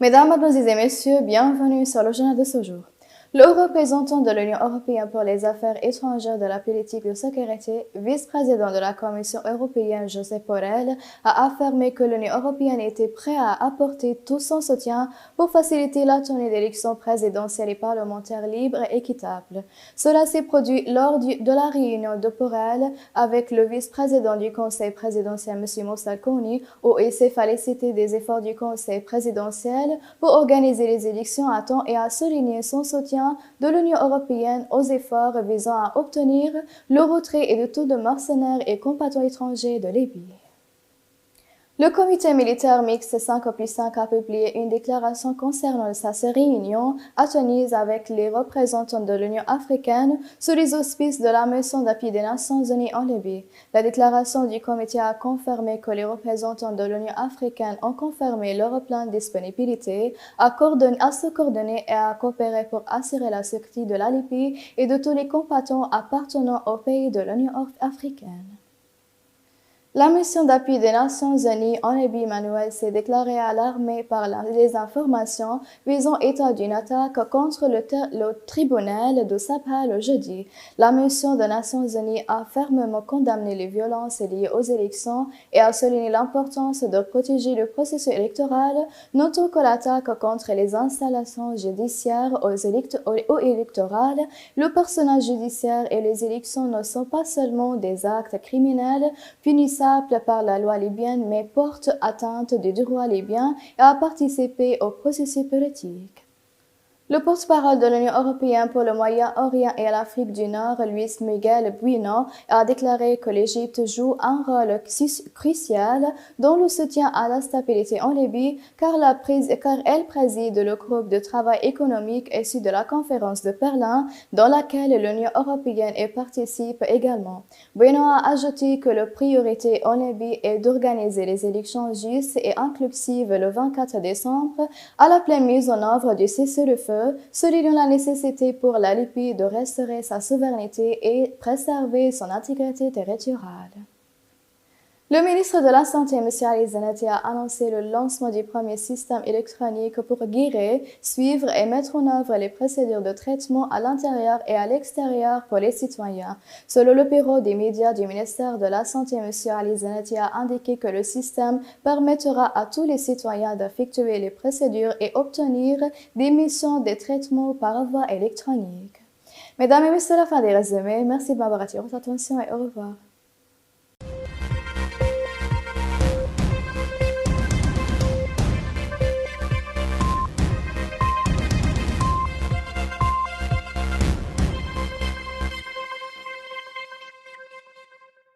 Mesdames, Mademoiselles et Messieurs, bienvenue sur le journal de ce jour. Le représentant de l'Union européenne pour les affaires étrangères de la politique de sécurité, vice-président de la Commission européenne Josep Borrell, a affirmé que l'Union européenne était prête à apporter tout son soutien pour faciliter la tenue d'élections présidentielles et parlementaires libres et équitables. Cela s'est produit lors de la réunion de Borrell avec le vice-président du Conseil présidentiel M. Moussa Kouni, où il s'est félicité des efforts du Conseil présidentiel pour organiser les élections à temps et a souligné son soutien de l'Union européenne aux efforts visant à obtenir le retrait et de tout de mercenaires et combattants étrangers de Libye. Le comité militaire mixte 5+5 a publié une déclaration concernant sa réunion à Tunis avec les représentants de l'Union africaine sous les auspices de la mission d'appui des Nations unies en Libye. La déclaration du comité a confirmé que les représentants de l'Union africaine ont confirmé leur plan de disponibilité à se coordonner et à coopérer pour assurer la sécurité de la Libye et de tous les combattants appartenant aux pays de l'Union africaine. La mission d'appui des Nations unies en Libye Manuel s'est déclarée alarmée par les informations visant état d'une attaque contre le tribunal de Sabha le jeudi. La mission des Nations unies a fermement condamné les violences liées aux élections et a souligné l'importance de protéger le processus électoral, notant que l'attaque contre les installations judiciaires ou électorales, le personnel judiciaire et les élections ne sont pas seulement des actes criminels punissables par la loi libyenne, mais porte atteinte des droits libyens et a participé au processus politique. Le porte-parole de l'Union européenne pour le Moyen-Orient et l'Afrique du Nord, Luis Miguel Bueno, a déclaré que l'Égypte joue un rôle crucial dans le soutien à la stabilité en Libye, car elle préside le groupe de travail économique issu de la conférence de Berlin, dans laquelle l'Union européenne participe également. Bueno a ajouté que la priorité en Libye est d'organiser les élections justes et inclusives le 24 décembre, à la pleine mise en œuvre du cessez-le-feu, soulignant la nécessité pour la Libye de restaurer sa souveraineté et préserver son intégrité territoriale. Le ministre de la Santé, M. Ali Zanetti, a annoncé le lancement du premier système électronique pour guérir, suivre et mettre en œuvre les procédures de traitement à l'intérieur et à l'extérieur pour les citoyens. Selon le bureau des médias du ministère de la Santé, M. Ali Zanetti a indiqué que le système permettra à tous les citoyens d'effectuer les procédures et obtenir des missions de traitement par voie électronique. Mesdames et messieurs, la fin des résumés. Merci de m'avoir attiré votre attention et au revoir.